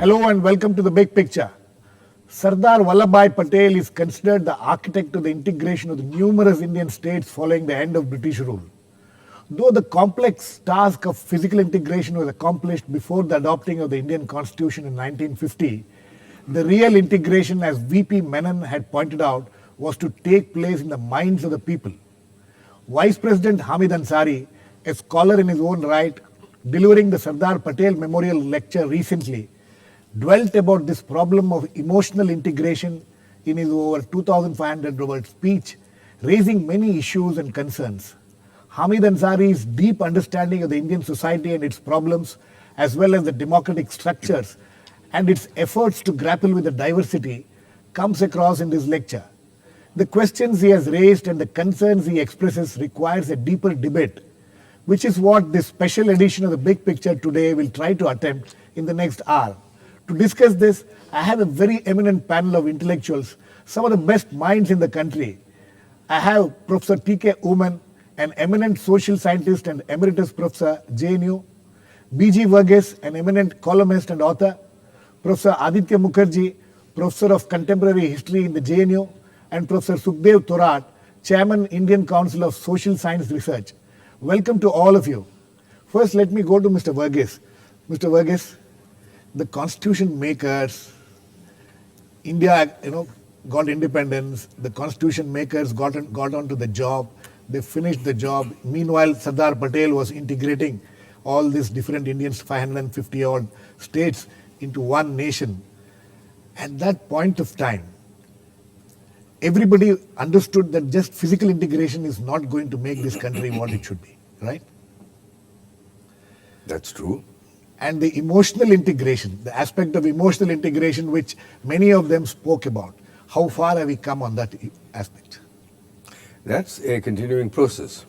Hello and welcome to the big picture. Sardar Vallabhbhai Patel is considered the architect of the integration of the numerous Indian states following the end of British rule. Though the complex task of physical integration was accomplished before the adopting of the Indian Constitution in 1950, the real integration, as V.P. Menon had pointed out, was to take place in the minds of the people. Vice President Hamid Ansari, a scholar in his own right, delivering the Sardar Patel Memorial Lecture recently, dwelt about this problem of emotional integration in his over 2,500-word speech, raising many issues and concerns. Hamid Ansari's deep understanding of the Indian society and its problems, as well as the democratic structures and its efforts to grapple with the diversity, comes across in this lecture. The questions he has raised and the concerns he expresses requires a deeper debate, which is what this special edition of the Big Picture today will try to attempt in the next hour. To discuss this, I have a very eminent panel of intellectuals, some of the best minds in the country. I have Prof.T.K.Oommen, an eminent social scientist and emeritus professor, JNU, B.G.Verghese, an eminent columnist and author, Prof.Aditya Mukherjee, professor of contemporary history in the JNU, and Prof.Sukhdev Thorat, chairman, Indian Council of Social Science Research. Welcome to all of you. First, let me go to Mr. Verghese. Mr. Verghese, the constitution makers, India, got independence. The constitution makers got onto the job. They finished the job. Meanwhile, Sardar Patel was integrating all these different Indians, 550 odd states, into one nation. At that point of time, everybody understood that just physical integration is not going to make this country what it should be, right? That's true. And the emotional integration, the aspect of emotional integration which many of them spoke about. How far have we come on that aspect? That's a continuing process.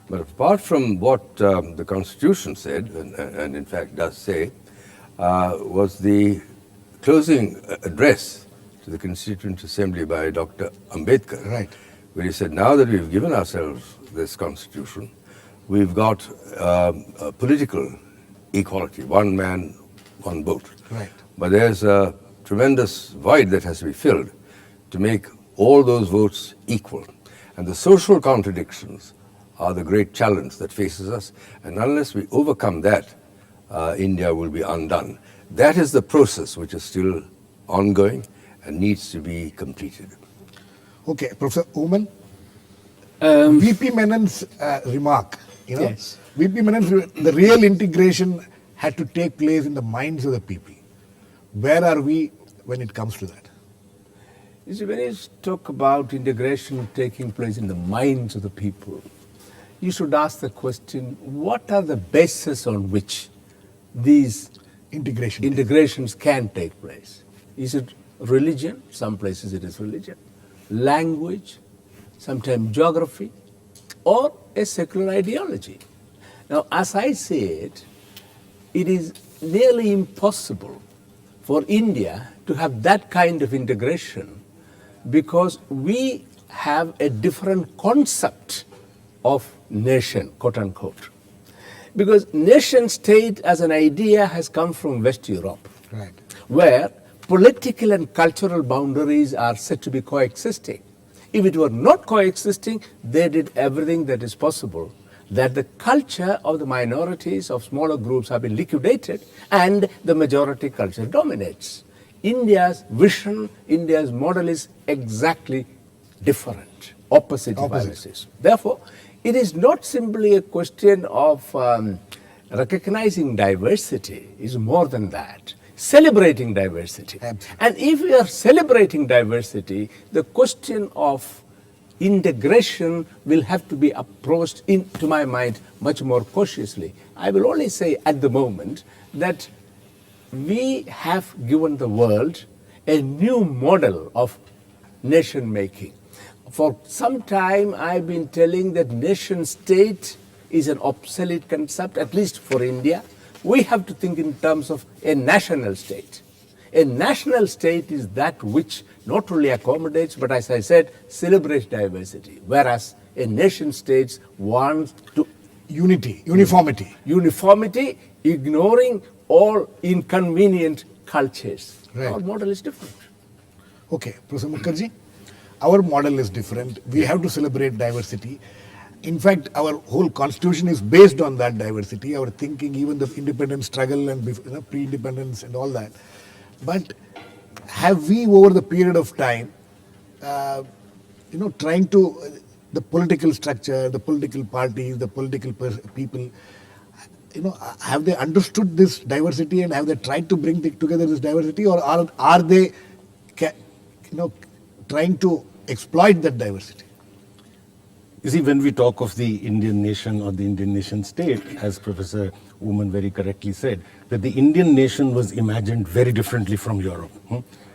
But apart from what the Constitution said, and in fact does say, was the closing address to the Constituent Assembly by Dr. Ambedkar, right, where he said, now that we've given ourselves this Constitution, we've got political equality, one man, one vote. Right. But there's a tremendous void that has to be filled to make all those votes equal. And the social contradictions are the great challenge that faces us. And unless we overcome that, India will be undone. That is the process which is still ongoing and needs to be completed. Okay, Professor Oommen, V.P. Menon's remark, Yes. V.P. Menon's, the real integration had to take place in the minds of the people. Where are we when it comes to that? You see, when you talk about integration taking place in the minds of the people, you should ask the question, what are the bases on which these integrations can take place? Is it religion? Some places it is religion. Language, sometimes geography, or a secular ideology. Now, as I see it, it is nearly impossible for India to have that kind of integration because we have a different concept of nation, quote unquote. Because nation state as an idea has come from West Europe, Right. where political and cultural boundaries are said to be coexisting. If it were not coexisting, they did everything that is possible, that the culture of the minorities, of smaller groups have been liquidated and the majority culture dominates. India's vision, India's model is exactly different, opposite. If I may say so. Therefore, it is not simply a question of recognizing diversity, it's more than that. Celebrating diversity. Absolutely. And if we are celebrating diversity, the question of integration will have to be approached, to my mind, much more cautiously. I will only say at the moment that we have given the world a new model of nation making. For some time, I've been telling that nation state is an obsolete concept, at least for India. We have to think in terms of a national state. A national state is that which not only accommodates, but as I said, celebrates diversity. Whereas a nation state wants to Uniformity. ignoring all inconvenient cultures. Right. Our model is different. Okay, Professor Mukherjee, our model is different. We have to celebrate diversity. In fact, our whole constitution is based on that diversity, our thinking, even the independence struggle and pre-independence and all that. But have we, over the period of time, trying to, the political structure, the political parties, the political people, have they understood this diversity and have they tried to bring together this diversity, or are they, trying to exploit that diversity? You see, when we talk of the Indian nation or the Indian nation state, as Professor Oommen very correctly said, that the Indian nation was imagined very differently from Europe.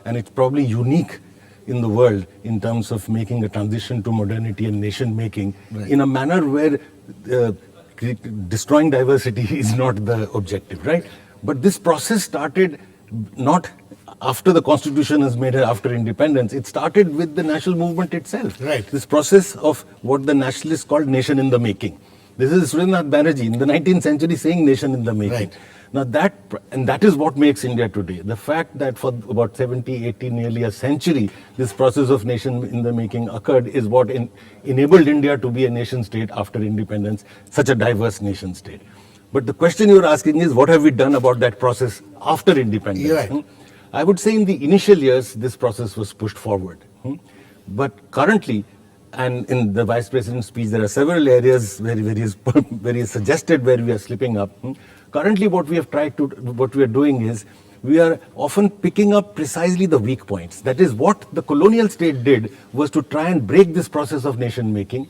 And it's probably unique in the world in terms of making a transition to modernity and nation making in a manner where destroying diversity is not the objective, right? But this process started not after the constitution is made, after independence. It started with the national movement itself. Right. This process of what the nationalists called nation in the making. This is Srinath Banerjee in the 19th century saying nation in the making. Right. Now that is what makes India today. The fact that for about 70, 80, nearly a century, this process of nation in the making occurred is what enabled India to be a nation state after independence, such a diverse nation state. But the question you're asking is, what have we done about that process after independence? You're right. I would say in the initial years, this process was pushed forward. But currently, and in the Vice President's speech, there are several areas where he suggested where we are slipping up. Currently, what we are doing is, we are often picking up precisely the weak points. That is, what the colonial state did was to try and break this process of nation making.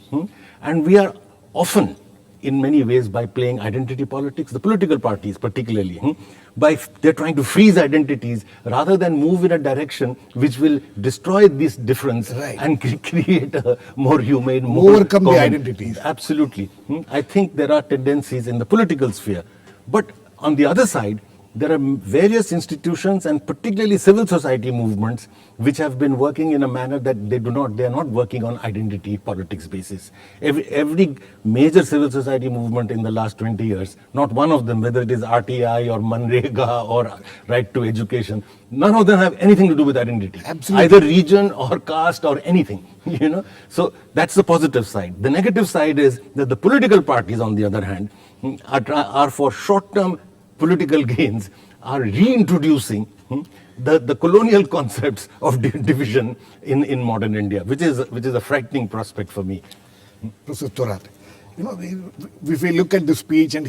And we are often, in many ways, by playing identity politics, the political parties particularly, they're trying to freeze identities rather than move in a direction which will destroy this difference and create a more humane, more overcome the common identities. Absolutely. I think there are tendencies in the political sphere. But on the other side, there are various institutions and particularly civil society movements which have been working in a manner that they are not working on identity politics basis. Every major civil society movement in the last 20 years, not one of them, whether it is RTI or Manrega or Right to Education, none of them have anything to do with identity. Absolutely. Either region or caste or anything, So that's the positive side. The negative side is that the political parties, on the other hand, are for short-term political gains, are reintroducing the colonial concepts of division in modern India, which is a frightening prospect for me. Professor Thorat, if we look at the speech, and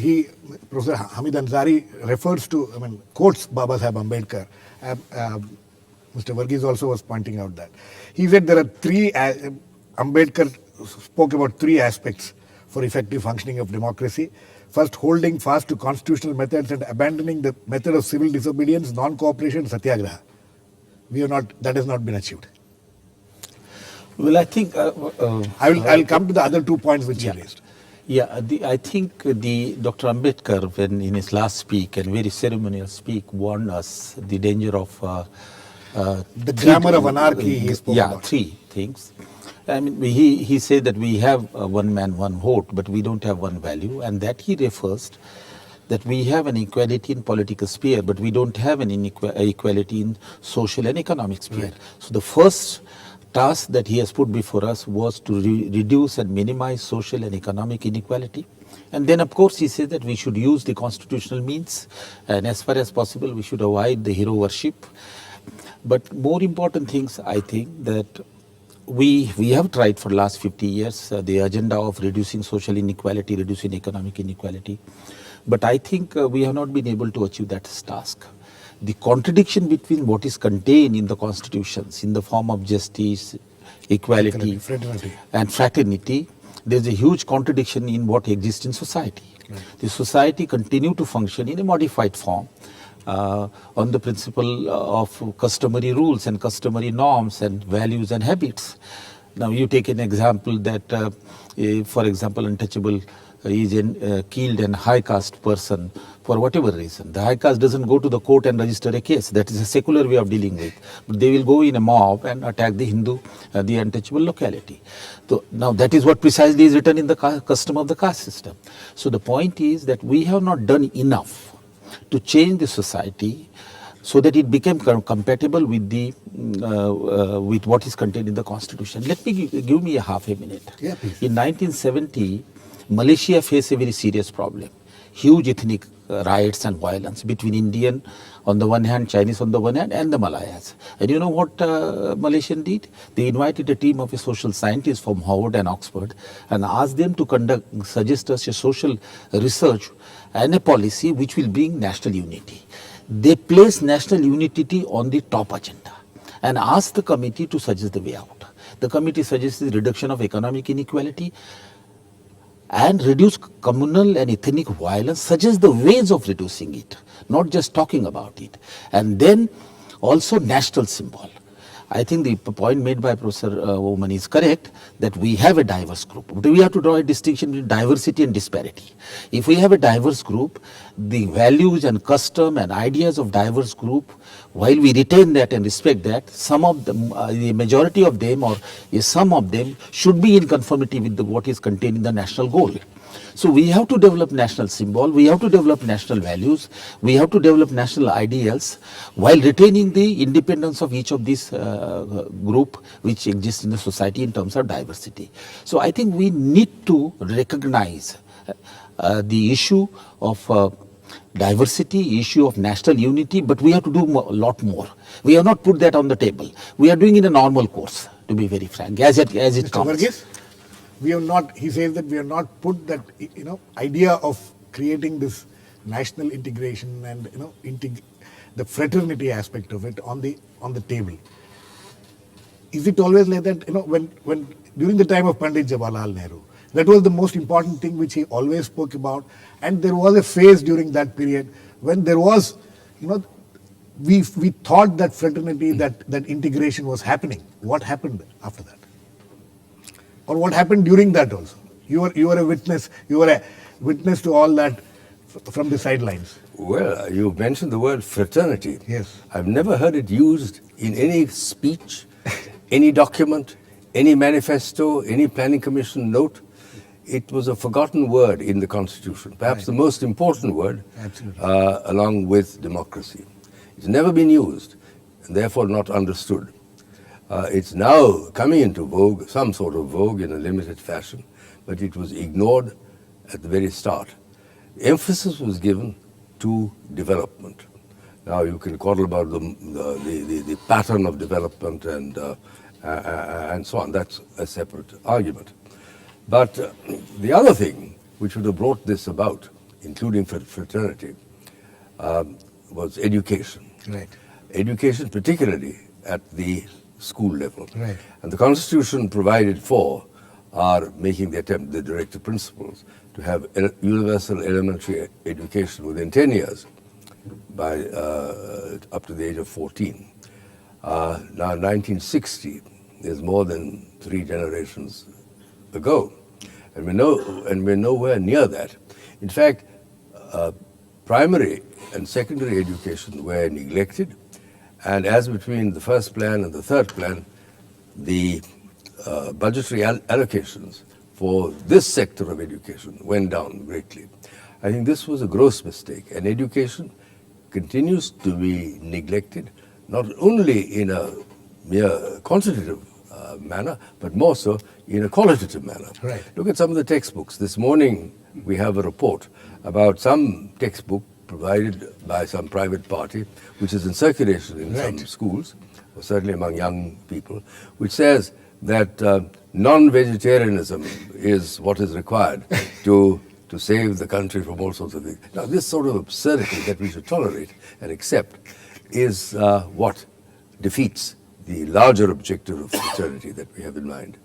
Professor Hamid Ansari refers to, quotes Baba Saheb Ambedkar. Mr. Verghese also was pointing out that. He said there are Ambedkar spoke about three aspects for effective functioning of democracy. First, holding fast to constitutional methods and abandoning the method of civil disobedience, non-cooperation, satyagraha. That has not been achieved. Well, I think... I'll come to the other 2 points which you raised. Yeah, I think Dr. Ambedkar, when in his last speak and very ceremonial speak, warned us the danger of... the grammar of anarchy he spoke about. Yeah, three things. He said that we have one man, one vote, but we don't have one value, and that he refers that we have an equality in political sphere, but we don't have an equality in social and economic sphere. Right. So the first task that he has put before us was to reduce and minimize social and economic inequality. And then, of course, he said that we should use the constitutional means, and as far as possible, we should avoid the hero worship. But more important things, I think, that we have tried for the last 50 years the agenda of reducing social inequality, reducing economic inequality. But I think we have not been able to achieve that task. The contradiction between what is contained in the constitutions in the form of justice, equality, and fraternity, there's a huge contradiction in what exists in society. Right. The society continue to function in a modified form. On the principle of customary rules and customary norms and values and habits. Now you take an example that, for example, untouchable is killed an high caste person for whatever reason. The high caste doesn't go to the court and register a case. That is a secular way of dealing with. But they will go in a mob and attack the Hindu, the untouchable locality. So now that is what precisely is written in the custom of the caste system. So the point is that we have not done enough to change the society so that it became compatible with the with what is contained in the constitution. Let me give me a half a minute. Yeah, please. In 1970, Malaysia faced a very serious problem. Huge ethnic riots and violence between Indian on the one hand, Chinese on the one hand, and the Malayas. And you know what Malaysian did? They invited a team of a social scientists from Harvard and Oxford and asked them to suggest us a social research and a policy which will bring national unity. They placed national unity on the top agenda and asked the committee to suggest the way out. The committee suggested reduction of economic inequality and reduce communal and ethnic violence, suggest the ways of reducing it, not just talking about it. And then also national symbol. I think the point made by Prof.Oommen is correct that we have a diverse group. But we have to draw a distinction between diversity and disparity. If we have a diverse group, the values and custom and ideas of diverse group, while we retain that and respect that, some of them, the majority of them or some of them should be in conformity with what is contained in the national goal. So we have to develop national symbol, we have to develop national values, we have to develop national ideals while retaining the independence of each of these group which exists in the society in terms of diversity. So I think we need to recognize the issue of diversity, issue of national unity, but we have to do a lot more. We have not put that on the table. We are doing it in a normal course, to be very frank, as it Mr. comes. Verghese, we have not, he says that we have not put that, idea of creating this national integration and, the fraternity aspect of it on the table. Is it always like that, when during the time of Pandit Jawaharlal Nehru, that was the most important thing which he always spoke about, and there was a phase during that period when there was, we thought that fraternity, that integration was happening. What happened after that? Or what happened during that also? You were a witness. You were a witness to all that from the sidelines. Well, you mentioned the word fraternity. Yes. I've never heard it used in any speech, any document, any manifesto, any planning commission note. It was a forgotten word in the Constitution, perhaps the most important word, along with democracy. It's never been used, and therefore not understood. It's now coming into vogue, some sort of vogue in a limited fashion, but it was ignored at the very start. Emphasis was given to development. Now you can quarrel about the pattern of development and so on. That's a separate argument. But the other thing which would have brought this about, including fraternity, was education. Right. Education, particularly at the school level. Right. And the Constitution provided for are making the attempt, the directive principles, to have universal elementary education within 10 years, by up to the age of 14. Now, 1960 is more than 3 generations ago, and we're nowhere near that. In fact, primary and secondary education were neglected, and as between the first plan and the third plan, the budgetary allocations for this sector of education went down greatly. I think this was a gross mistake, and education continues to be neglected, not only in a mere quantitative manner, but more so in a qualitative manner. Right. Look at some of the textbooks. This morning we have a report about some textbook provided by some private party, which is in circulation in some schools, or certainly among young people, which says that non-vegetarianism is what is required to save the country from all sorts of things. Now, this sort of absurdity that we should tolerate and accept is what defeats the larger objective of fraternity that we have in mind.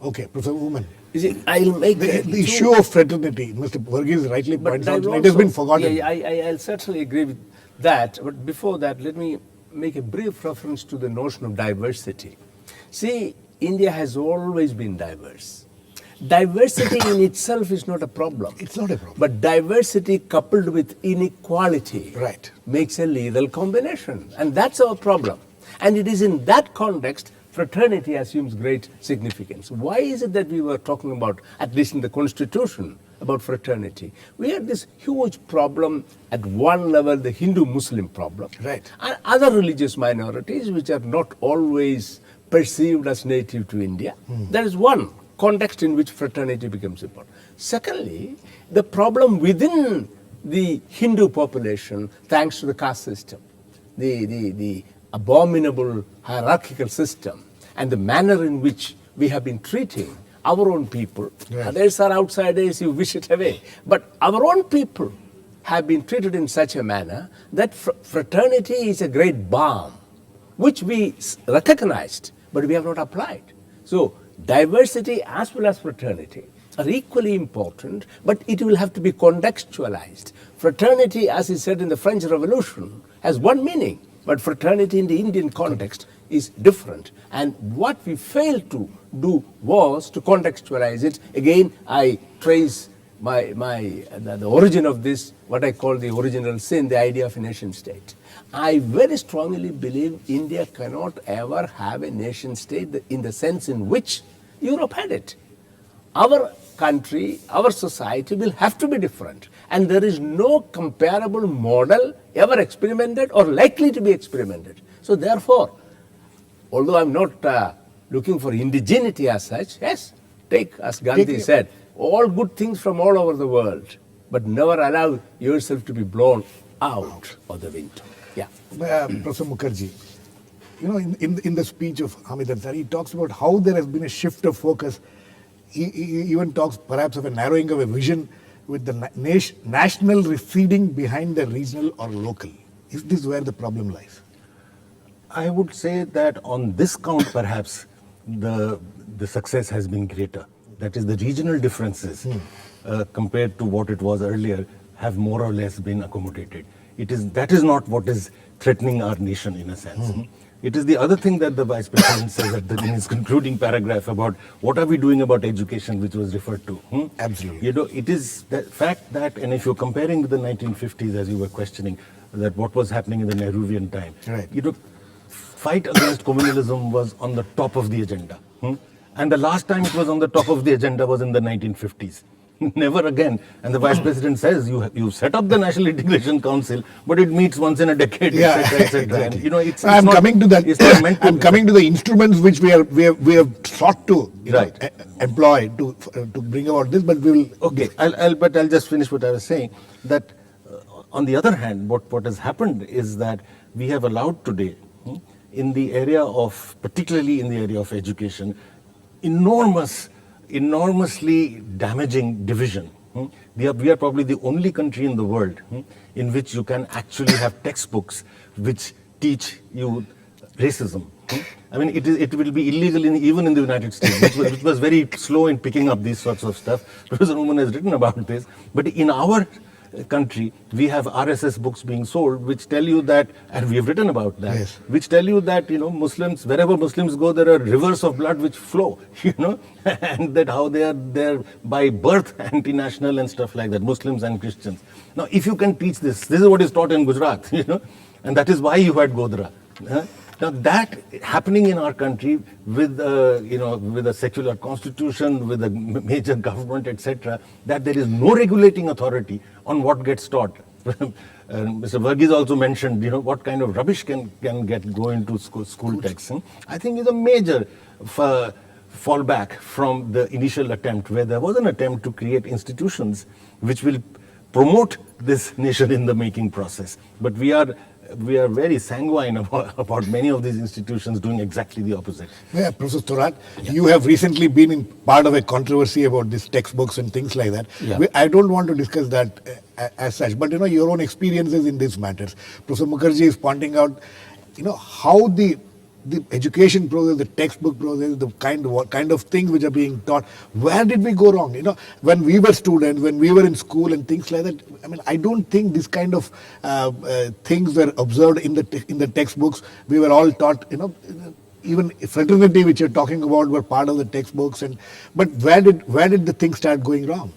Okay, Professor Oommen. You see, I'll make The issue of fraternity, Mr. Verghese rightly points out, it has been forgotten. Yeah, I'll certainly agree with that. But before that, let me make a brief reference to the notion of diversity. See, India has always been diverse. Diversity in itself is not a problem. It's not a problem. But diversity coupled with inequality Right. makes a lethal combination. And that's our problem. And it is in that context fraternity assumes great significance. Why is it that we were talking about, at least in the Constitution, about fraternity? We had this huge problem at one level, the Hindu-Muslim problem. Right. And other religious minorities which are not always perceived as native to India. That is one context in which fraternity becomes important. Secondly, the problem within the Hindu population, thanks to the caste system, the abominable hierarchical system, and the manner in which we have been treating our own people. Yes. Others are outsiders, you wish it away. But our own people have been treated in such a manner that fraternity is a great balm, which we recognized, but we have not applied. So diversity as well as fraternity are equally important, but it will have to be contextualized. Fraternity, as is said in the French Revolution, has one meaning, but fraternity in the Indian context is different. And what we failed to do was to contextualize it. Again, I trace the origin of this, what I call the original sin, the idea of a nation state. I very strongly believe India cannot ever have a nation state in the sense in which Europe had it. Our country, our society will have to be different. And there is no comparable model ever experimented or likely to be experimented. So therefore, although I'm not looking for indigeneity as such, yes, take, as Gandhi said, all good things from all over the world, but never allow yourself to be blown out of the window. Yeah. Professor Mukherjee, you know, in the speech of Hamid Ansari, he talks about how there has been a shift of focus. He even talks perhaps of a narrowing of a vision with the national receding behind the regional or local. Is this where the problem lies? I would say that on this count, perhaps the success has been greater. That is, the regional differences compared to what it was earlier have more or less been accommodated. That is not what is threatening our nation in a sense. It is the other thing that the Vice President says in his concluding paragraph about what are we doing about education, which was referred to. Absolutely. You know, it is the fact that, and if you're comparing with the 1950s, as you were questioning, that what was happening in the Nehruvian time, right. You know, fight against communalism was on the top of the agenda. And the last time it was on the top of the agenda was in the 1950s. Never again. And the Vice President says, you set up the National Integration Council, but it meets once in a decade, etc., etc. Exactly. You know, it's I'm not, coming to that. It's not meant to I'm coming to the instruments which we have sought to Right. employ to bring about this, but we will. Okay, I'll just finish what I was saying. That on the other hand, what has happened is that we have allowed today, in the area of, particularly in the area of education, enormously damaging division. We are probably the only country in the world in which you can actually have textbooks which teach you racism. I mean, it will be illegal even in the United States, which was very slow in picking up these sorts of stuff. Prof.Oommen has written about this. But in our country, we have RSS books being sold which tell you that, and we have written about that, yes. which tell you that, you know, Muslims, wherever Muslims go, there are rivers of blood which flow, you know, and that how they're by birth anti-national and stuff like that, Muslims and Christians. Now, if you can teach this is what is taught in Gujarat, you know, and that is why you had Godra. Now, that happening in our country with, with a secular constitution, with a major government, etc., that there is no regulating authority on what gets taught. Mr. Verghese also mentioned, you know, what kind of rubbish can go into school texts. I think is a major fallback from the initial attempt, where there was an attempt to create institutions which will promote this nation in the making process. But we are very sanguine about many of these institutions doing exactly the opposite. Yeah, Professor Thorat, you have recently been in part of a controversy about these textbooks and things like that. Yeah. I don't want to discuss that as such, but you know, your own experiences in these matters. Professor Mukherjee is pointing out, you know, how the education process, the textbook process, the kind of things which are being taught. Where did we go wrong? You know, when we were students, when we were in school and things like that. I mean, I don't think this kind of things were observed in the textbooks. We were all taught, you know, even fraternity, which you're talking about, were part of the textbooks. But where did the things start going wrong?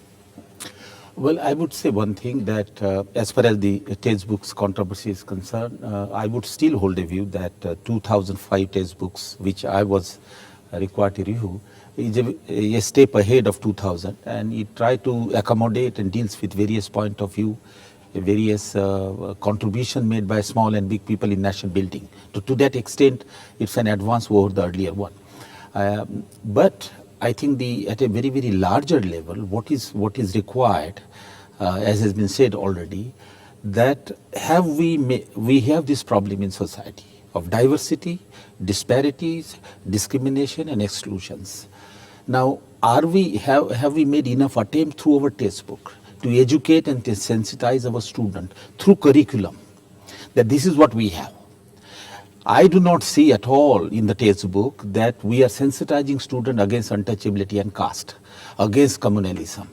Well, I would say one thing that as far as the textbooks controversy is concerned, I would still hold a view that 2005 textbooks, which I was required to review, is a step ahead of 2000, and it try to accommodate and deals with various point of view, various contribution made by small and big people in nation building. To that extent, it's an advance over the earlier one. But I think at a very, very larger level, what is required, as has been said already, that we have this problem in society of diversity, disparities, discrimination and exclusions. Now, have we made enough attempt through our textbook to educate and to sensitize our student through curriculum that this is what we have? I do not see at all in the textbook that we are sensitizing students against untouchability and caste, against communalism.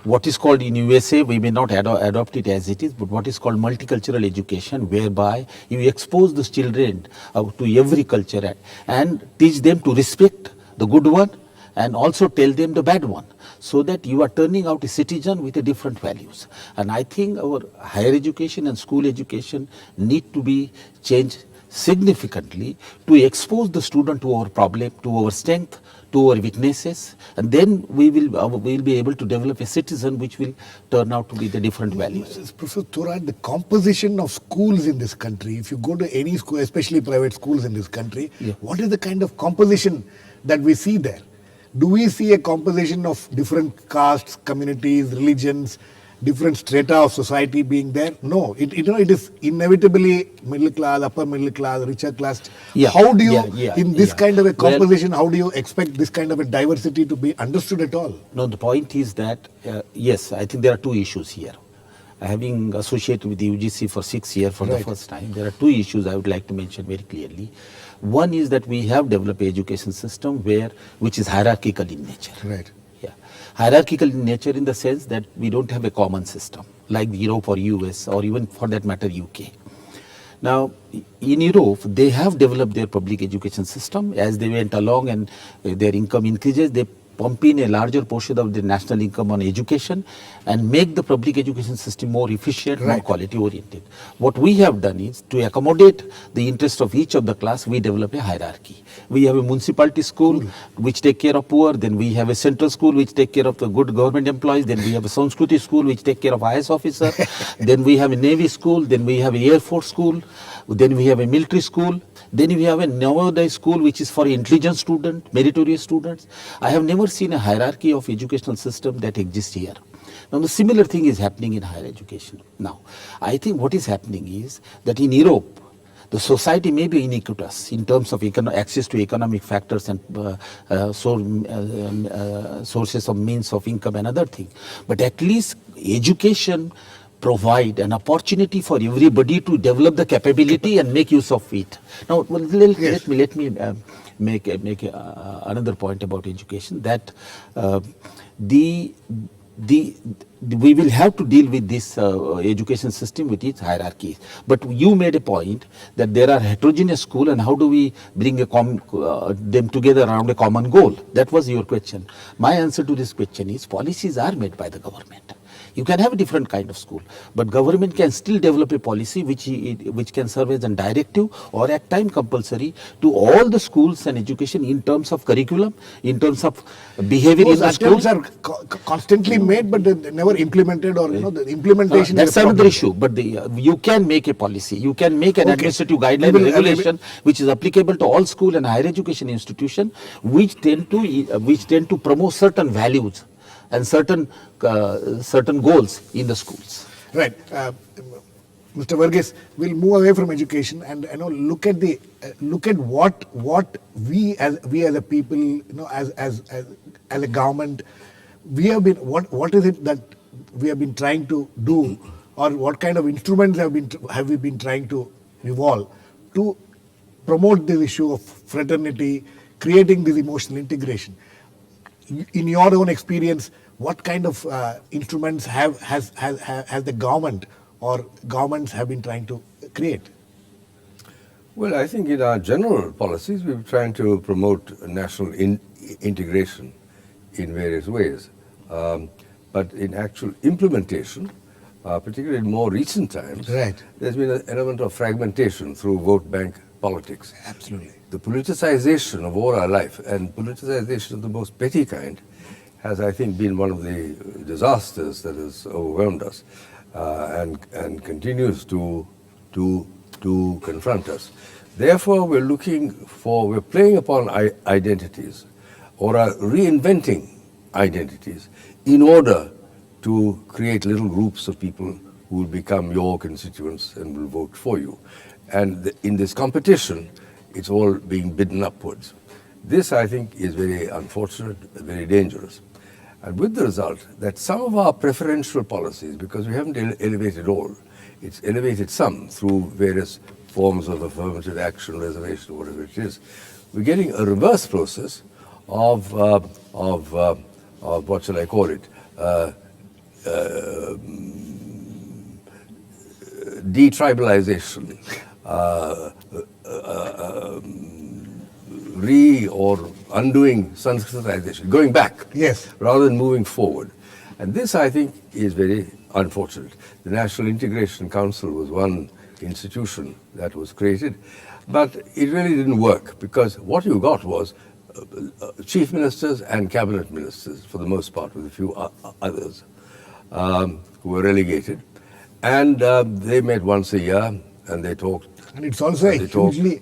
What is called in USA, we may not adopt it as it is, but what is called multicultural education, whereby you expose the children to every culture and teach them to respect the good one and also tell them the bad one, so that you are turning out a citizen with a different values. And I think our higher education and school education need to be changed significantly to expose the student to our problem, to our strength, to our weaknesses, and then we will be able to develop a citizen which will turn out to be the different values. Professor Thorat, the composition of schools in this country, if you go to any school, especially private schools in this country, what is the kind of composition that we see there? Do we see a composition of different castes, communities, religions, different strata of society being there? No, it is inevitably middle class, upper middle class, richer class. How do you, in this kind of a composition, how do you expect this kind of a diversity to be understood at all? No, the point is that, yes, I think there are two issues here. Having associated with the UGC for 6 years for the first time, there are two issues I would like to mention very clearly. One is that we have developed an education system which is hierarchical in nature. Right. Yeah. Hierarchical in nature in the sense that we don't have a common system like Europe or US or even for that matter UK. Now, in Europe, they have developed their public education system. As they went along and their income increases, they pump in a larger portion of the national income on education and make the public education system more efficient, more quality oriented. What we have done is to accommodate the interest of each of the class, we develop a hierarchy. We have a municipality school which take care of poor, then we have a central school which take care of the good government employees, then we have a Sanskruti school which take care of IAS officer, then we have a Navy school, then we have a Air Force school, then we have a military school, then we have a Navodaya school which is for intelligent students, meritorious students. I have never seen a hierarchy of educational system that exists here. Now the similar thing is happening in higher education. Now, I think what is happening is that in Europe, the society may be iniquitous in terms of access to economic factors and sources of means of income and other things. But at least education provide an opportunity for everybody to develop the capability and make use of it. Now, let me make another point about education, that we will have to deal with this education system with its hierarchies. But you made a point that there are heterogeneous schools, and how do we bring them together around a common goal? That was your question. My answer to this question is policies are made by the government. You can have a different kind of school, but government can still develop a policy which can serve as a directive or at time compulsory to all the schools and education in terms of curriculum, in terms of behavior in the schools. Those attempts are constantly made, but they're never implemented, or the implementation. That's another issue. But you can make a policy, you can make an administrative guideline and regulation which is applicable to all school and higher education institutions, which tend to promote certain values and certain goals in the schools. Right. Mr. Verghese, we'll move away from education and look at what we as a people, as a government, we have been, what is it that we have been trying to do, or what kind of instruments have we been trying to evolve to promote this issue of fraternity, creating this emotional integration? In your own experience, what kind of instruments has the government or governments have been trying to create? Well, I think in our general policies, we're trying to promote national integration in various ways. But in actual implementation, particularly in more recent times, Right. there's been an element of fragmentation through vote bank politics. Absolutely. The politicization of all our life, and politicization of the most petty kind, has, I think, been one of the disasters that has overwhelmed us and continues to confront us. Therefore, we're playing upon identities, or are reinventing identities in order to create little groups of people who will become your constituents and will vote for you. And in this competition, it's all being bidden upwards. This, I think, is very unfortunate, very dangerous. And with the result that some of our preferential policies, because we haven't elevated all, it's elevated some through various forms of affirmative action, reservation, whatever it is, we're getting a reverse process of what shall I call it, detribalization, or undoing Sanskritization, going back, Yes. rather than moving forward. And this, I think, is very unfortunate. The National Integration Council was one institution that was created, but it really didn't work, because what you got was chief ministers and cabinet ministers, for the most part, with a few others who were relegated. And they met once a year and they talked. And it's also a They talk. hugely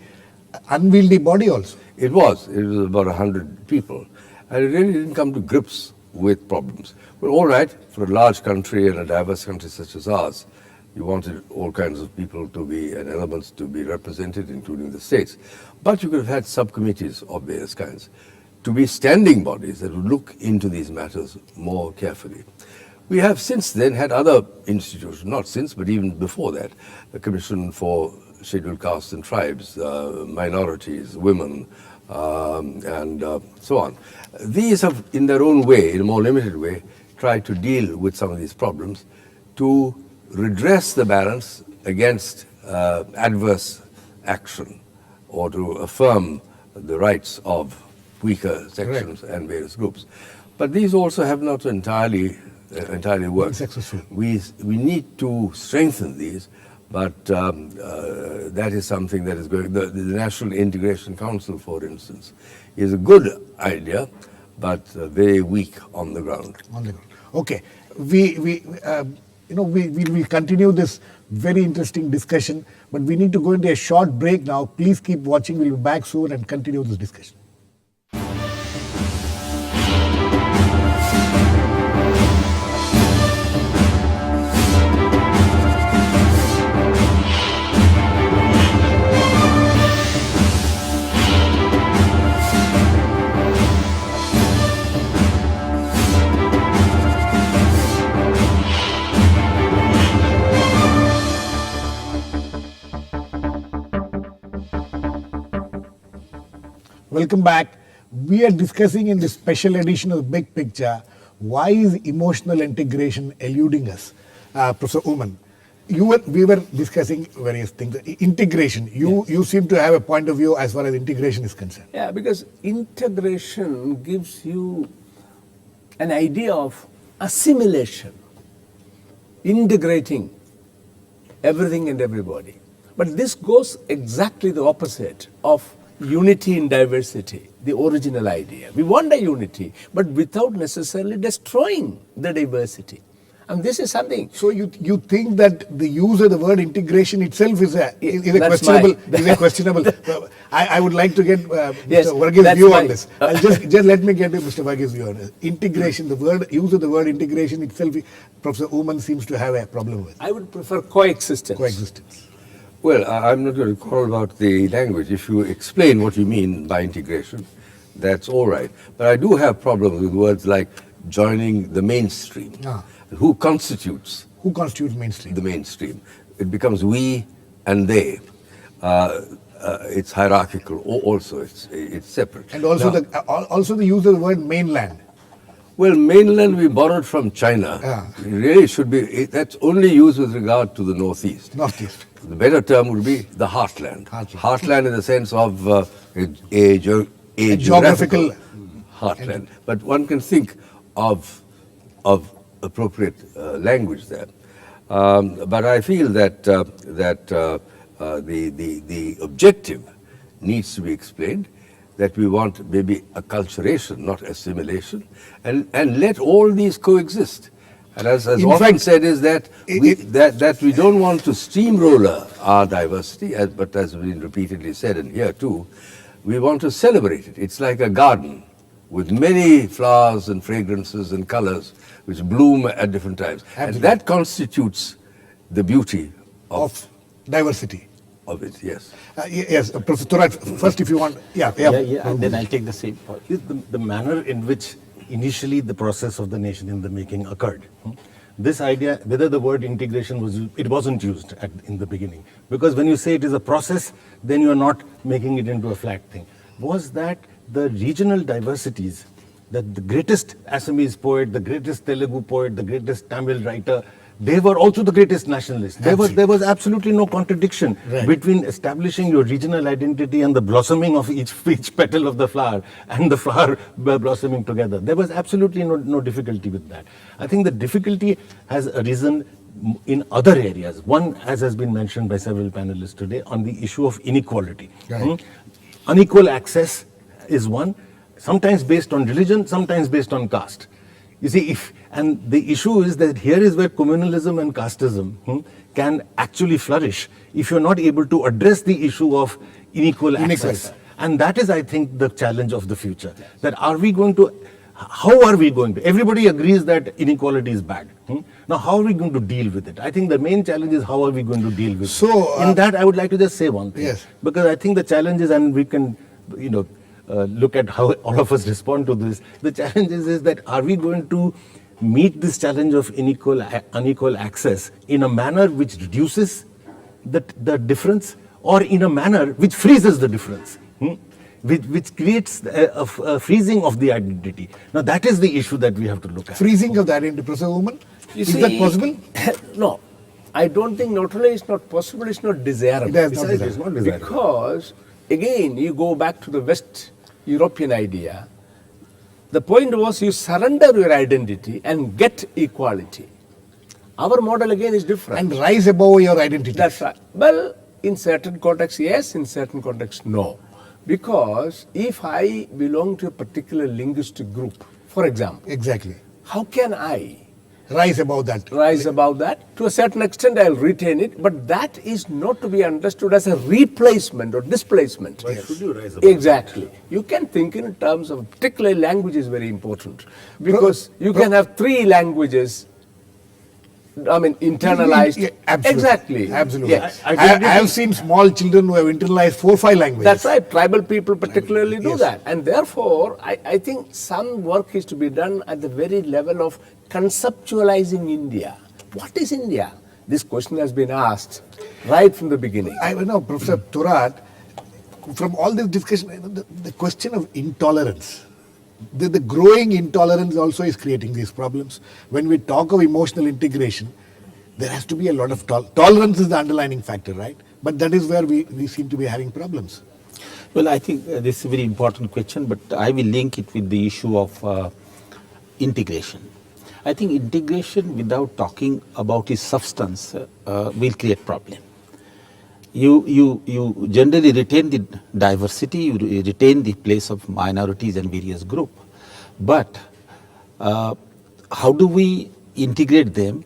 unwieldy body also. It was about 100 people. And it really didn't come to grips with problems. Well, all right, for a large country and a diverse country such as ours, you wanted all kinds of people to be, and elements to be represented, including the states. But you could have had subcommittees of various kinds to be standing bodies that would look into these matters more carefully. We have since then had other institutions, not since, but even before that, the Commission for Scheduled Castes and Tribes, minorities, women, and so on. These have, in their own way, in a more limited way, tried to deal with some of these problems to redress the balance against adverse action, or to affirm the rights of weaker sections and various groups. But these also have not entirely worked. Successful. We need to strengthen these, but that is something that is going. The National Integration Council, for instance, is a good idea, but very weak on the ground. On the ground. Okay, we will continue this very interesting discussion, but we need to go into a short break now. Please keep watching. We'll be back soon and continue this discussion. Welcome back. We are discussing in this special edition of the Big Picture, why is emotional integration eluding us? Professor Oommen, we were discussing various things. Integration, you seem to have a point of view as far as integration is concerned. Yeah, because integration gives you an idea of assimilation, integrating everything and everybody. But this goes exactly the opposite of unity in diversity, the original idea. We want a unity, but without necessarily destroying the diversity. And this is something. So you think that the use of the word integration itself is a questionable. I would like to get Yes, Mr. Verghese's that's view my- on this. Just let me get Mr. Verghese's view on this. Integration, the use of the word integration itself, Professor Oommen seems to have a problem with. I would prefer coexistence. Coexistence. Well, I'm not going to quarrel about the language. If you explain what you mean by integration, that's all right. But I do have problems with words like joining the mainstream. Who constitutes mainstream? the mainstream? It becomes we and they. It's hierarchical. Also, it's separate. And also the use of the word mainland. Well, mainland we borrowed from China. It really should be. That's only used with regard to the northeast. Northeast. The better term would be the heartland. Heartland in the sense of a geographical heartland. But one can think of appropriate language there. But I feel that the objective needs to be explained, that we want maybe acculturation, not assimilation, and let all these coexist. And as In often fact, said is that we don't want to steamroller our diversity, but as has been repeatedly said, and here too, we want to celebrate it. It's like a garden with many flowers and fragrances and colors which bloom at different times. Absolutely. And that constitutes the beauty Of diversity. of it, yes. Yes, Professor Thorat, first if you want, And then I'll take the same point. The manner in which initially the process of the nation in the making occurred. This idea, whether the word integration was used, it wasn't used in the beginning. Because when you say it is a process, then you are not making it into a flat thing. Was that the regional diversities, that the greatest Assamese poet, the greatest Telugu poet, the greatest Tamil writer, they were also the greatest nationalists. There was absolutely no contradiction between establishing your regional identity and the blossoming of each petal of the flower and the flower blossoming together. There was absolutely no difficulty with that. I think the difficulty has arisen in other areas. One, as has been mentioned by several panelists today, on the issue of inequality. Unequal access is one, sometimes based on religion, sometimes based on caste. You see, and the issue is that here is where communalism and casteism can actually flourish if you're not able to address the issue of unequal access. And that is, I think, the challenge of the future. That how are we going to, everybody agrees that inequality is bad. Now, how are we going to deal with it? I think the main challenge is how are we going to deal with it. In that, I would like to just say one thing. Yes. Because I think the challenge is, and we can, look at how all of us respond to this. The challenge is that are we going to meet this challenge of unequal access in a manner which reduces the difference, or in a manner which freezes the difference, which creates a freezing of the identity. Now that is the issue that we have to look at. Freezing of the identity, Professor Oommen, is that possible? No, I don't think not only it's not possible, it's not desirable. It is not desirable. It's not desirable. Because, again, you go back to the West European idea. The point was you surrender your identity and get equality. Our model again is different. And rise above your identity. That's right. Well, in certain contexts, yes. In certain contexts, no. Because if I belong to a particular linguistic group, for example, Exactly. how can I Rise above that. rise above that? To a certain extent, I'll retain it, but that is not to be understood as a replacement or displacement. Why should you rise above Exactly. You can think in terms of, particularly language is very important, because you can have three languages, internalized. Yeah, absolutely. Exactly. Absolutely. Yes. I have seen small children who have internalized 4 or 5 languages. That's right. Tribal people particularly do Yes. that. And therefore, I think some work is to be done at the very level of conceptualizing India. What is India? This question has been asked right from the beginning. I know, Professor Thorat, from all this discussion, the question of intolerance, the growing intolerance also is creating these problems. When we talk of emotional integration, there has to be a lot of tolerance is the underlining factor, right? But that is where we seem to be having problems. Well, I think this is a very important question, but I will link it with the issue of integration. I think integration without talking about its substance will create problem. You generally retain the diversity, you retain the place of minorities and various groups, but how do we integrate them,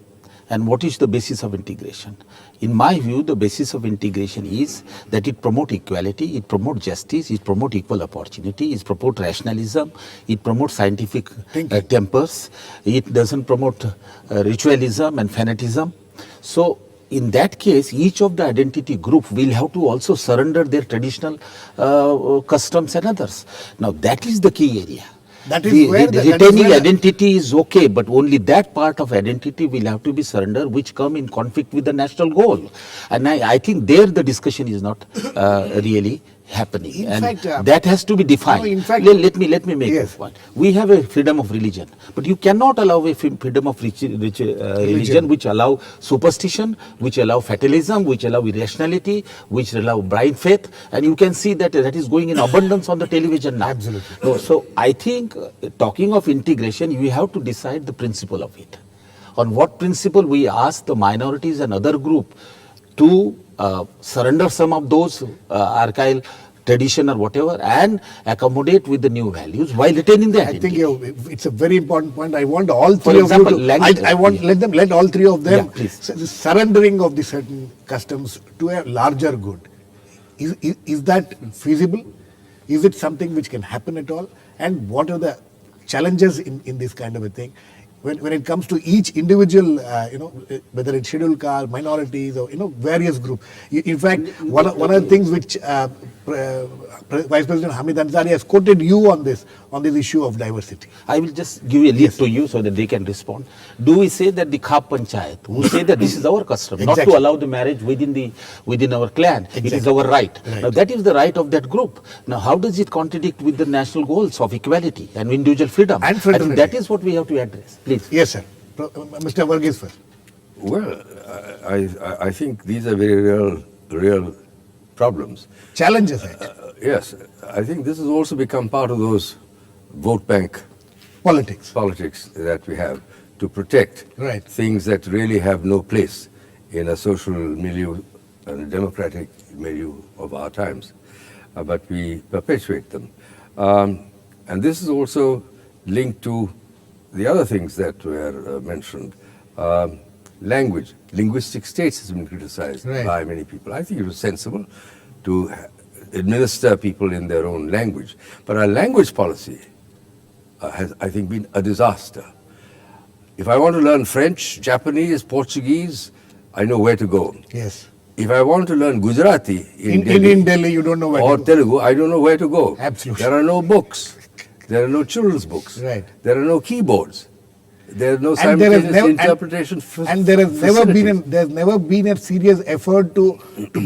and what is the basis of integration? In my view, the basis of integration is that it promotes equality, it promotes justice, it promotes equal opportunity, it promotes rationalism, it promotes scientific tempers, it doesn't promote ritualism and fanatism. So in that case, each of the identity group will have to also surrender their traditional customs and others. Now that is the key area. That is where the retaining identity is okay, but only that part of identity will have to be surrendered which come in conflict with the national goal. And I think there the discussion is not really happening. In and fact, that has to be defined. no, in fact- let me make Yes. a point. We have a freedom of religion, but you cannot allow a freedom of religion which allow superstition, which allow fatalism, which allow irrationality, which allow blind faith, and you can see that is going in abundance on the television now. Absolutely. So I think talking of integration, you have to decide the principle of it. On what principle we ask the minorities and other group to surrender some of those archival tradition or whatever and accommodate with the new values while retaining the I think identity. it's a very important point. I want all For three example, of you to, language- I want let all three of them Yeah, please. the surrendering of the certain customs to a larger good. Is that feasible? Is it something which can happen at all? And what are the challenges in this kind of a thing? When it comes to each individual, whether it's scheduled caste, minorities, or various groups. In fact, one of the things which Vice President Hamid Ansari has quoted you on this issue of diversity. I will just give a lead to you so that they can respond. Do we say that the Khap Panchayat, who say that this is our custom, not Exactly. to allow the marriage within our clan, it is our right. Now that is the right of that group. Now how does it contradict with the national goals of equality and individual freedom? And I think fraternity. that is what we have to address. Please. Yes, sir. Mr. Verghese first. Well, I think these are very real problems. Challenges, actually. Yes, I think this has also become part of those vote bank Politics. that we have to protect Right. things that really have no place in a social milieu and a democratic milieu of our times. But we perpetuate them. And this is also linked to the other things that were mentioned. Language, linguistic states has been criticized Right. by many people. I think it was sensible to administer people in their own language. But our language policy has, I think, been a disaster. If I want to learn French, Japanese, Portuguese, I know where to go. Yes. If I want to learn Gujarati In Delhi, you don't know where or to go. Telugu, I don't know where to go. Absolutely. There are no books. There are no children's books. Right. There are no keyboards. There are no And there has simultaneous never interpretation and there has never been a serious effort to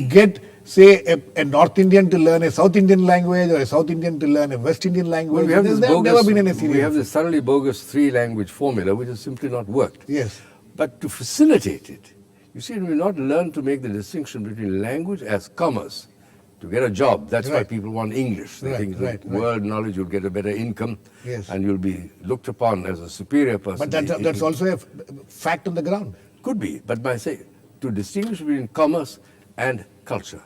get, say, a North Indian to learn a South Indian language or a South Indian to learn a West Indian language. Well, we have There's this never bogus, been any serious we have effort. this thoroughly bogus three-language formula which has simply not worked. Yes. But to facilitate it, you see, we not learn to make the distinction between language as commerce. To get a job, that's why Right. people want English. They Right, think right, with right. world knowledge you'll get a better income Yes. and you'll be looked upon as a superior person. But that's also a fact on the ground. Could be, but by say, to distinguish between commerce and culture.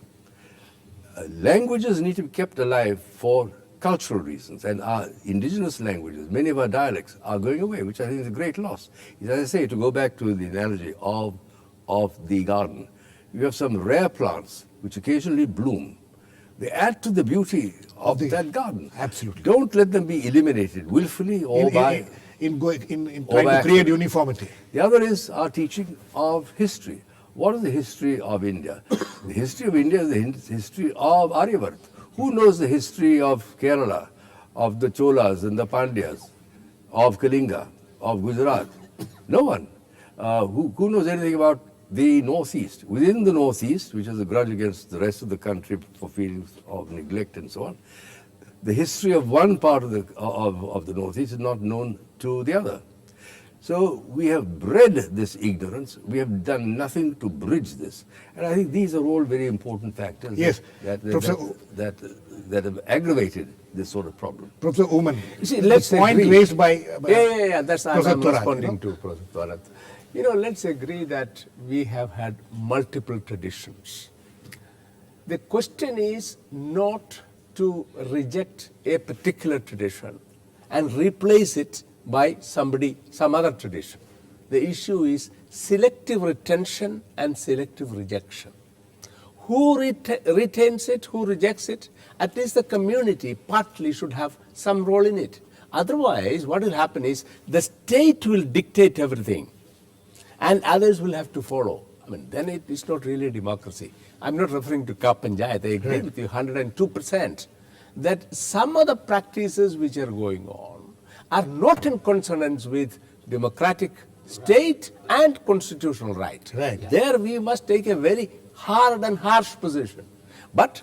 Languages need to be kept alive for cultural reasons, and our indigenous languages, many of our dialects are going away, which I think is a great loss. As I say, to go back to the analogy of the garden, you have some rare plants which occasionally bloom. They add to the beauty of that garden. Absolutely. Don't let them be eliminated willfully or by... in or trying by to create accident. uniformity. The other is our teaching of history. What is the history of India? The history of India is the history of Aryavart. Who knows the history of Kerala, of the Cholas and the Pandyas, of Kalinga, of Gujarat? No one. Who knows anything about the Northeast? Within the Northeast, which is a grudge against the rest of the country for feelings of neglect and so on, the history of one part of the Northeast is not known to the other. So we have bred this ignorance. We have done nothing to bridge this. And I think these are all very important factors Yes. that have aggravated this sort of problem. Professor Oommen, You see, the let's point agree. raised by Yeah. That's Professor I'm Thorat, responding to Professor Thorat. Let's agree that we have had multiple traditions. The question is not to reject a particular tradition and replace it by some other tradition. The issue is selective retention and selective rejection. Who retains it, who rejects it? At least the community partly should have some role in it. Otherwise, what will happen is the state will dictate everything and others will have to follow. Then it is not really democracy. I'm not referring to Khap Panchayat. I agree with you 102% that some of the practices which are going on are not in consonance with democratic state and constitutional right. Right. There we must take a very hard and harsh position. But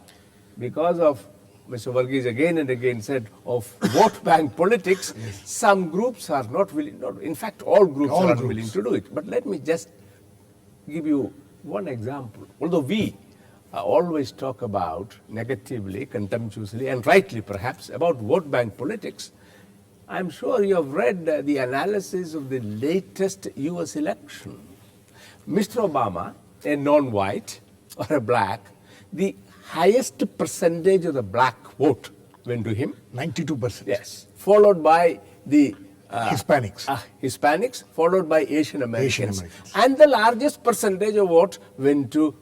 because of Mr. Verghese again and again said of vote bank politics, some groups are not willing, in fact all groups are unwilling to do it. But let me just give you one example. Although we always talk about negatively, contemptuously and rightly perhaps about vote bank politics, I'm sure you have read the analysis of the latest US election. Mr. Obama, a non-white or a black, the highest percentage of the black vote went to him. 92%. Yes. Followed by the Hispanics. Hispanics, followed by Asian Americans. Americans. And the largest percentage of vote went to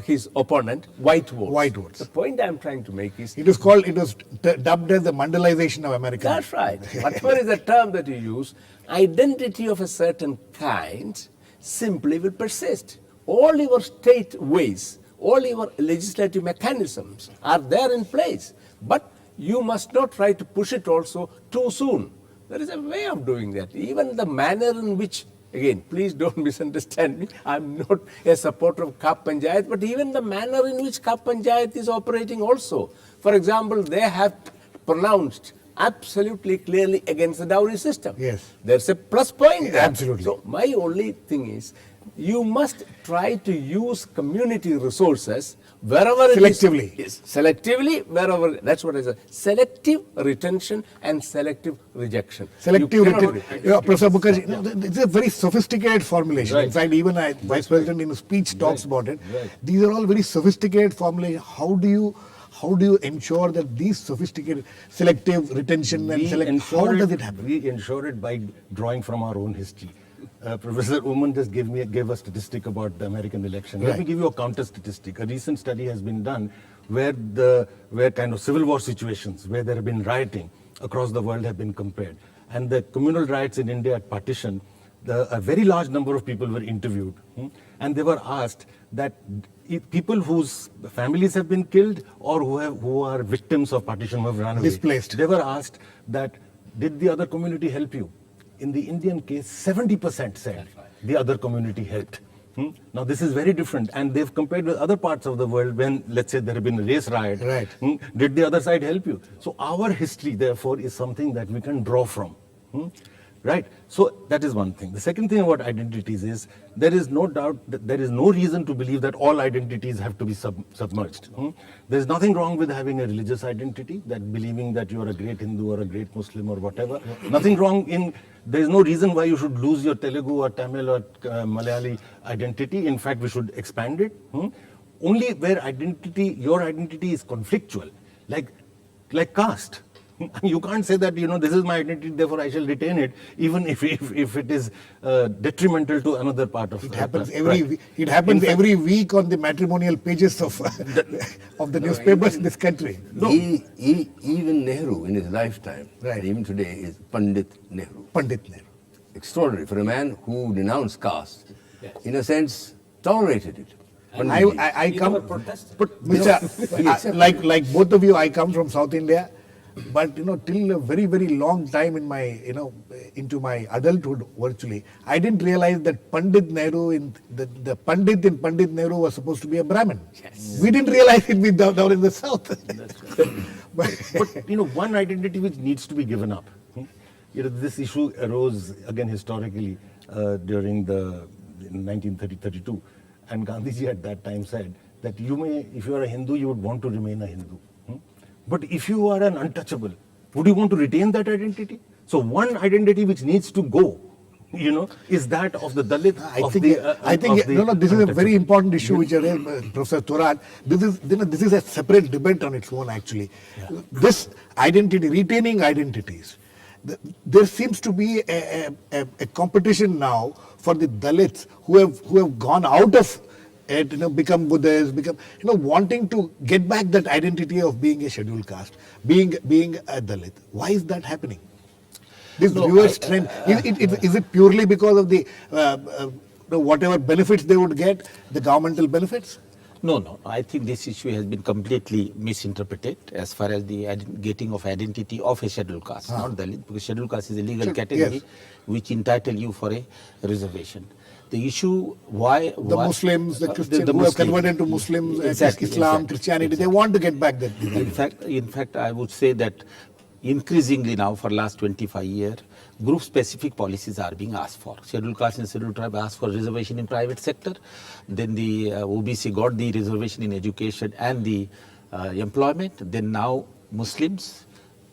his opponent, white votes. White votes. The point I'm trying to make is It was dubbed as the Mandelaization of America. that's right. Whatever is the term that you use, identity of a certain kind simply will persist. All your state ways, all your legislative mechanisms are there in place. But you must not try to push it also too soon. There is a way of doing that. Even the manner in which, again, please don't misunderstand me, I'm not a supporter of Kap Panchayat, but even the manner in which Kap Panchayat is operating also. For example, they have pronounced absolutely clearly against the dowry system. Yes. There's a plus point there. Absolutely. So my only thing is, you must try to use community resources wherever Selectively. it is. Yes, selectively, wherever, that's what I said. Selective retention and selective rejection. Selective You cannot retention. Professor Mukherjee, it's a very sophisticated formulation. Right. In fact, even Vice President in his speech talks about it. Right. These are all very sophisticated formulations. How do you ensure that these sophisticated selective retention and how does it happen? We ensure it by drawing from our own history. Professor Oommen just gave a statistic about the American election. Let me Right. give you a counter statistic. A recent study has been done where kind of civil war situations, where there have been rioting across the world have been compared. And the communal riots in India at partition, a very large number of people were interviewed. And they were asked that if people whose families have been killed or who are victims of partition, who have run away, Displaced. they were asked that, did the other community help you? In the Indian case, 70% said the other community helped. Now this is very different, and they've compared with other parts of the world when, let's say, there have been a race riot. Right. Did the other side help you? So our history, therefore, is something that we can draw from. Right? So that is one thing. The second thing about identities is there is no doubt that there is no reason to believe that all identities have to be submerged. There's nothing wrong with having a religious identity, that believing that you are a great Hindu or a great Muslim or whatever. Nothing wrong in, there's no reason why you should lose your Telugu or Tamil or Malayali identity. In fact, we should expand it. Only where your identity is conflictual, like caste. You can't say that, this is my identity, therefore I shall retain it, even if it is detrimental to another part of It happens right. It happens every week on the matrimonial pages of the newspapers in this country. Even Nehru in his lifetime, Right. and even today, is Pandit Nehru. Pandit Nehru. Extraordinary for a man who denounced caste, in a sense, tolerated it. I come, never protested. but Mr. like both of you, I come from South India, but till a very, very long time in my, into my adulthood virtually, I didn't realize that Pandit Nehru, the Pandit in Pandit Nehru was supposed to be a Brahmin. Yes. We didn't realize it down in the South. But one identity which needs to be given up. This issue arose again historically during in 1932, and Gandhiji at that time said that if you are a Hindu, you would want to remain a Hindu. But if you are an untouchable, would you want to retain that identity? So one identity which needs to go, is that of the Dalit. This is a very important issue which you raised, Professor Thorat. This is a separate debate on its own, actually. Yeah. This identity, retaining identities. There seems to be a competition now for the Dalits who have gone out of it, become Buddhists, wanting to get back that identity of being a scheduled caste, being a Dalit. Why is that happening? This reverse trend, is it purely because of the whatever benefits they would get, the governmental benefits? No. I think this issue has been completely misinterpreted as far as the getting of identity of a scheduled caste, not Dalit, because scheduled caste is a legal category which entitle you for a reservation. The issue the Muslims, the Christians who have converted to Muslims, Islam, Christianity, they want to get back that. In fact, I would say that increasingly now for last 25 years, group-specific policies are being asked for. Scheduled caste and scheduled tribe asked for reservation in private sector. Then the OBC got the reservation in education and the employment. Then now Muslims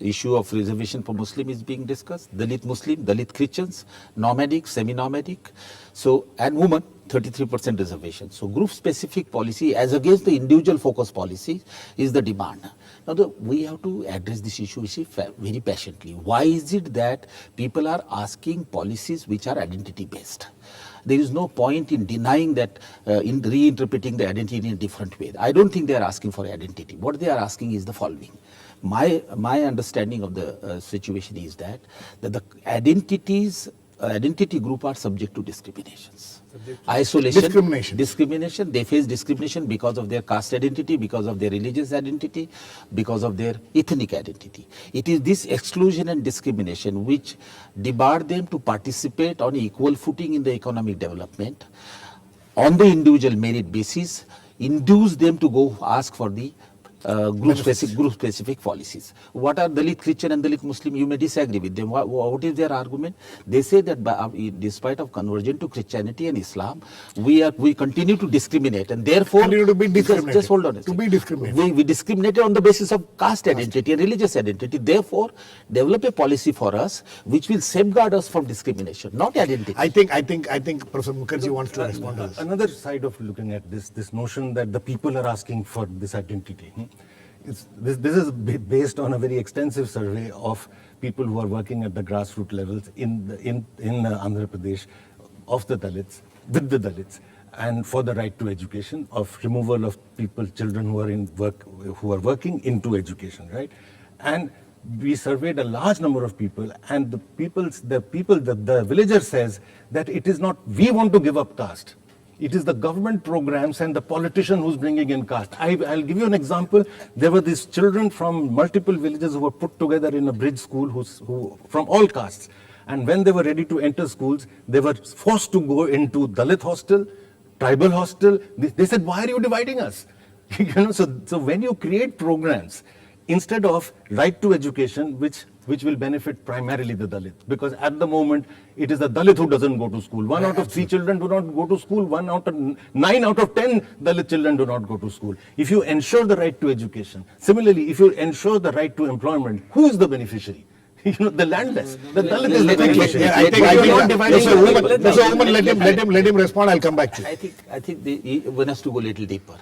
The issue of reservation for Muslim is being discussed. Dalit Muslim, Dalit Christians, nomadic, semi-nomadic. So, and women, 33% reservation. So group-specific policy as against the individual focus policy is the demand. Now, we have to address this issue very patiently. Why is it that people are asking policies which are identity-based? There is no point in denying that, in reinterpreting the identity in a different way. I don't think they are asking for identity. What they are asking is the following. My understanding of the situation is that the identity group are subject to discriminations. Isolation, discrimination. They face discrimination because of their caste identity, because of their religious identity, because of their ethnic identity. It is this exclusion and discrimination which debar them to participate on equal footing in the economic development on the individual merit basis, induce them to go ask for the group specific policies. What are Dalit Christian and Dalit Muslim? You may disagree with them. What is their argument? They say that despite of conversion to Christianity and Islam, we continue to discriminate, and therefore continue to be discriminated. Just hold on. To be discriminated. We discriminated on the basis of caste identity and religious identity. Therefore, develop a policy for us which will safeguard us from discrimination, not identity. I think Professor Mukherjee wants to respond to this. Another side of looking at this notion that the people are asking for this identity. This is based on a very extensive survey of people who are working at the grassroots levels in Andhra Pradesh of the Dalits, with the Dalits, and for the right to education, of removal of children who are working into education, right? And we surveyed a large number of people, and the villager says that it is not we want to give up caste. It is the government programs and the politician who's bringing in caste. I'll give you an example. There were these children from multiple villages who were put together in a bridge school who from all castes. And when they were ready to enter schools, they were forced to go into Dalit hostel, tribal hostel. They said, why are you dividing us? So when you create programs, instead of right to education, which will benefit primarily the Dalit, because at the moment it is the Dalit who doesn't go to school. 1 out of 3 children do not go to school. 9 out of 10 Dalit children do not go to school. If you ensure the right to education, similarly, if you ensure the right to employment, who is the beneficiary? The landless. The Dalit is the beneficiary. I think Professor Oommen, let him respond. I'll come back to you. I think one has to go a little deeper.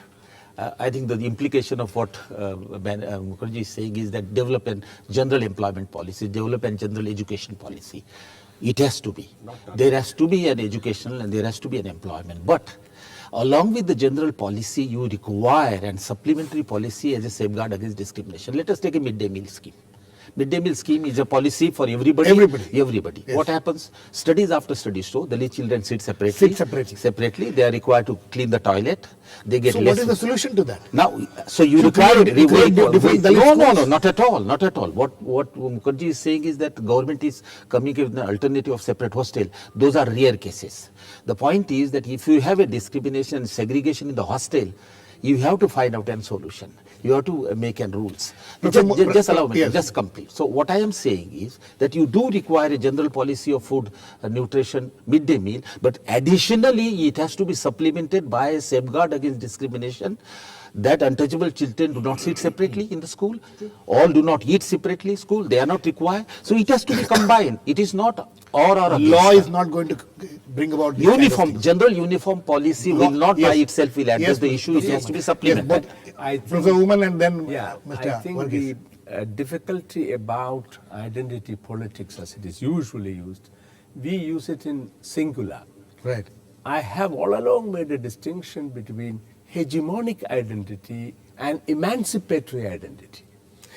I think the implication of what Mukherjee is saying is that develop a general employment policy, develop a general education policy. It has to be. There has to be an educational and there has to be an employment. But along with the general policy, you require a supplementary policy as a safeguard against discrimination. Let us take a midday meal scheme. Midday meal scheme is a policy for everybody. Everybody. Yes. What happens? Studies after studies show Dalit children sit separately. They are required to clean the toilet. They get so less. What is the solution to that? Now, so you require no, not at all. What Mukherjee is saying is that the government is coming with an alternative of separate hostel. Those are rare cases. The point is that if you have a discrimination and segregation in the hostel, you have to find out a solution. You have to make rules. Just allow me, just complete. So what I am saying is that you do require a general policy of food, nutrition, midday meal, but additionally it has to be supplemented by a safeguard against discrimination, that untouchable children do not sit separately in the school, all do not eat separately in school, they are not required. So it has to be combined. It is not or law is not going to bring about general uniform policy will not by itself will address the issue. It has to be supplemented. Professor Oommen and then Mr. I think Verghese. the difficulty about identity politics as it is usually used, we use it in singular. Right. I have all along made a distinction between hegemonic identity and emancipatory identity.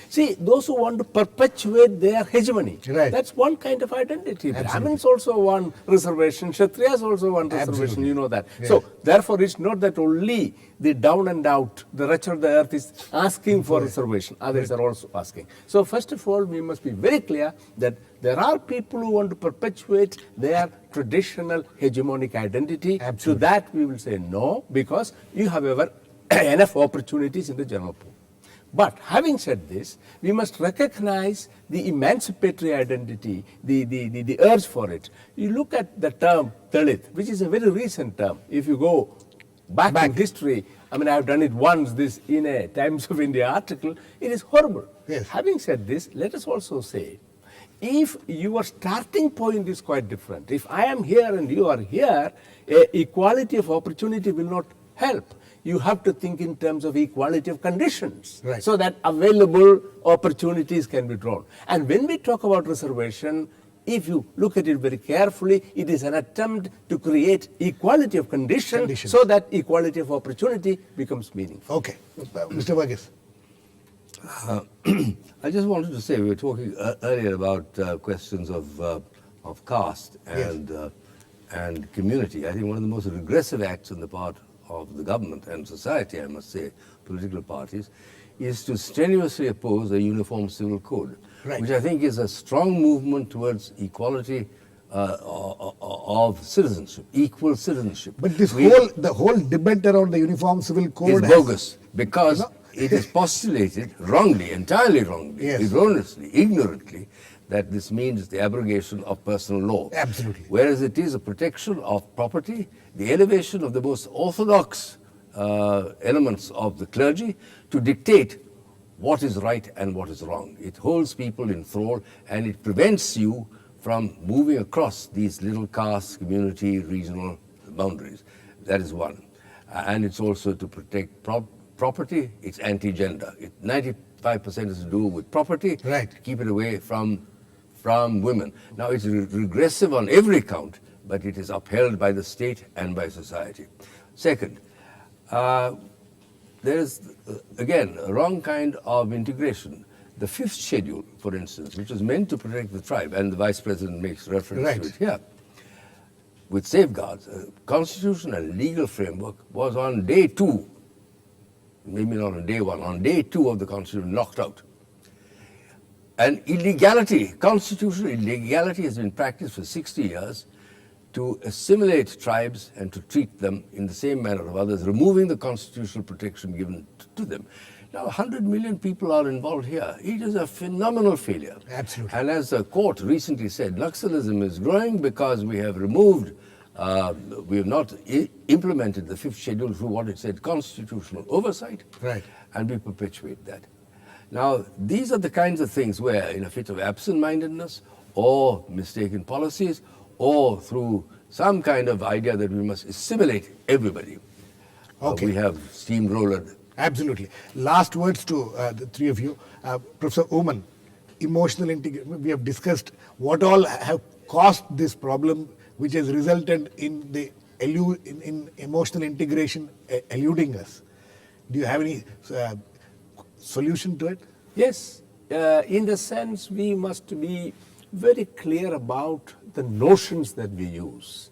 See, those who want to perpetuate their hegemony, that's one kind of identity. Brahmins also want reservation, Kshatriyas also want reservation, you know that. Yes. So, therefore, it's not that only the down and out, the wretch of the earth is asking for reservation, others are also asking. So, first of all, we must be very clear that there are people who want to perpetuate their traditional hegemonic identity. To that, we will say no, because you have enough opportunities in the general pool. But having said this, we must recognize the emancipatory identity, the urge for it. You look at the term Dalit, which is a very recent term. If you go back in history, I mean, I've done it once, this in a Times of India article, it is horrible. Yes. Having said this, let us also say, if your starting point is quite different, if I am here and you are here, equality of opportunity will not help. You have to think in terms of equality of conditions, Right. so that available opportunities can be drawn. And when we talk about reservation, if you look at it very carefully, it is an attempt to create equality of conditions so that equality of opportunity becomes meaningful. Okay. Mr. Verghese. I just wanted to say, we were talking earlier about questions of caste and community. I think one of the most regressive acts on the part of the government and society, I must say, political parties, is to strenuously oppose a uniform civil code, Right. which I think is a strong movement towards equality of citizenship, equal citizenship. But the whole debate around the Uniform Civil Code is bogus, because it is postulated wrongly, entirely wrongly, Yes. erroneously, ignorantly, that this means the abrogation of personal law. Absolutely. Whereas it is a protection of property, the elevation of the most orthodox elements of the clergy to dictate what is right and what is wrong. It holds people in thrall, and it prevents you from moving across these little caste, community, regional boundaries. That is one. And it's also to protect property. It's anti-gender. 95% is to do with property. Right. To keep it away from women. Now, it's regressive on every count, but it is upheld by the state and by society. Second, there is, again, a wrong kind of integration. The fifth schedule, for instance, which was meant to protect the tribe, and the Vice President makes reference to it here, with safeguards, constitution and legal framework was on day 2, maybe not on day 1, on day 2 of the Constitution, knocked out. And illegality, constitutional illegality has been practiced for 60 years to assimilate tribes and to treat them in the same manner of others, removing the constitutional protection given to them. Now, 100 million people are involved here. It is a phenomenal failure. Absolutely. And as the court recently said, Naxalism is growing because we have removed, we have not implemented the fifth schedule through what it said, constitutional oversight. Right. And we perpetuate that. Now, these are the kinds of things where, in a fit of absent-mindedness or mistaken policies, or through some kind of idea that we must assimilate everybody, we have steamrollered. Absolutely. Last words to the three of you. Professor Oommen, emotional integration. We have discussed what all have caused this problem, which has resulted in the in emotional integration eluding us. Do you have any solution to it? Yes, in the sense we must be very clear about the notions that we use.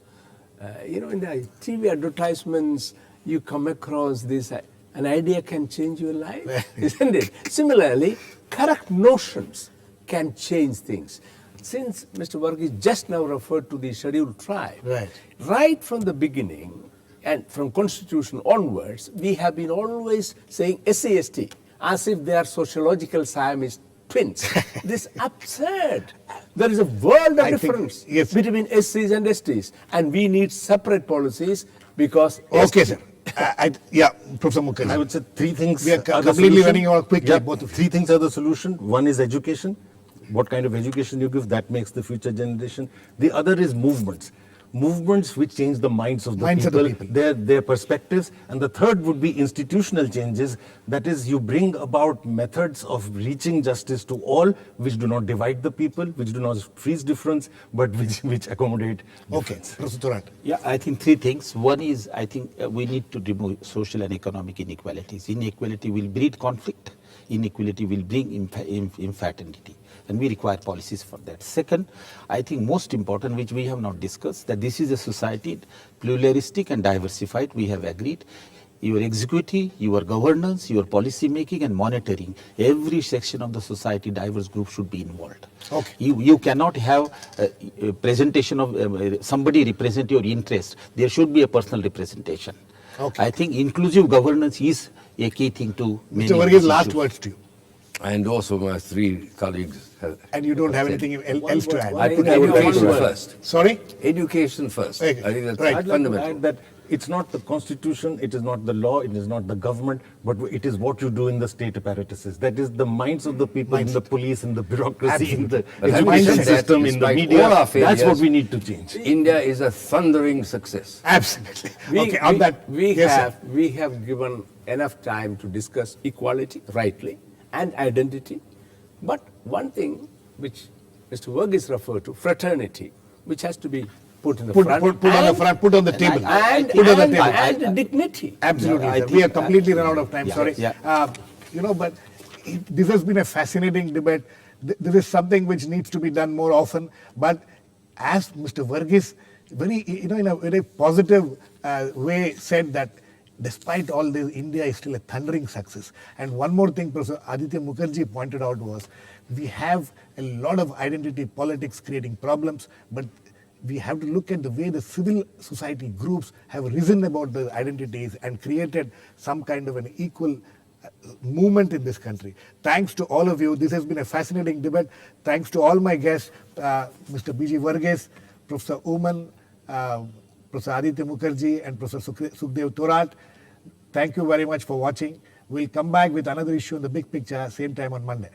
In the TV advertisements, you come across this, an idea can change your life, isn't it? Similarly, correct notions can change things. Since Mr. Verghese just now referred to the scheduled tribe, right from the beginning and from Constitution onwards, we have been always saying SCST, as if they are sociological Siamese twins. This is absurd. There is a world of difference between SCs and STs, and we need separate policies because... Okay, sir. Professor Mukherjee. I would say three things. We are completely running out quickly. Both three things are the solution. One is education. What kind of education you give, that makes the future generation. The other is movements. Movements which change the minds of the people, their perspectives. And the third would be institutional changes. That is, you bring about methods of reaching justice to all, which do not divide the people, which do not freeze difference, but which accommodate difference. Professor Thorat. Yeah, I think three things. One is, I think we need to remove social and economic inequalities. Inequality will breed conflict. Inequality will bring infertility. And we require policies for that. Second, I think most important, which we have not discussed, that this is a society pluralistic and diversified. We have agreed. Your executive, your governance, your policy making and monitoring, every section of the society, diverse group should be involved. Okay. You cannot have a presentation of somebody represent your interest. There should be a personal representation. Okay. I think inclusive governance is a key thing to Mr. Verghese, last words to you. And also my three colleagues And you don't have said. anything else to add? I put education first. Sorry? Education first. Okay. I think that's Right. I'd like to fundamental. add that it's not the constitution, it is not the law, it is not the government, but it is what you do in the state apparatuses. That is the minds of the people in the police, in the bureaucracy, in the But having education said that, system, in the despite media. all our That's what failures, we need to change. India is a thundering success. Absolutely. Okay, on that. We yes, sir. we have given enough time to discuss equality, rightly, and identity. But one thing which Mr. Verghese referred to, fraternity, which has to be put in the Put front. on the front, put on the table. And, Put on the table. and dignity. Absolutely, I sir. think- We have completely run out of time. Yeah, Sorry. yeah. But this has been a fascinating debate. This is something which needs to be done more often. But as Mr. Verghese, in a very positive way, said that despite all this, India is still a thundering success. And one more thing Prof.Aditya Mukherjee pointed out was, we have a lot of identity politics creating problems, but we have to look at the way the civil society groups have risen about the identities and created some kind of an equal movement in this country. Thanks to all of you. This has been a fascinating debate. Thanks to all my guests, Mr. B.G.Verghese, Professor Oommen, Professor Aditya Mukherjee, and Professor Sukhdev Thorat. Thank you very much for watching. We'll come back with another issue in the big picture, same time on Monday.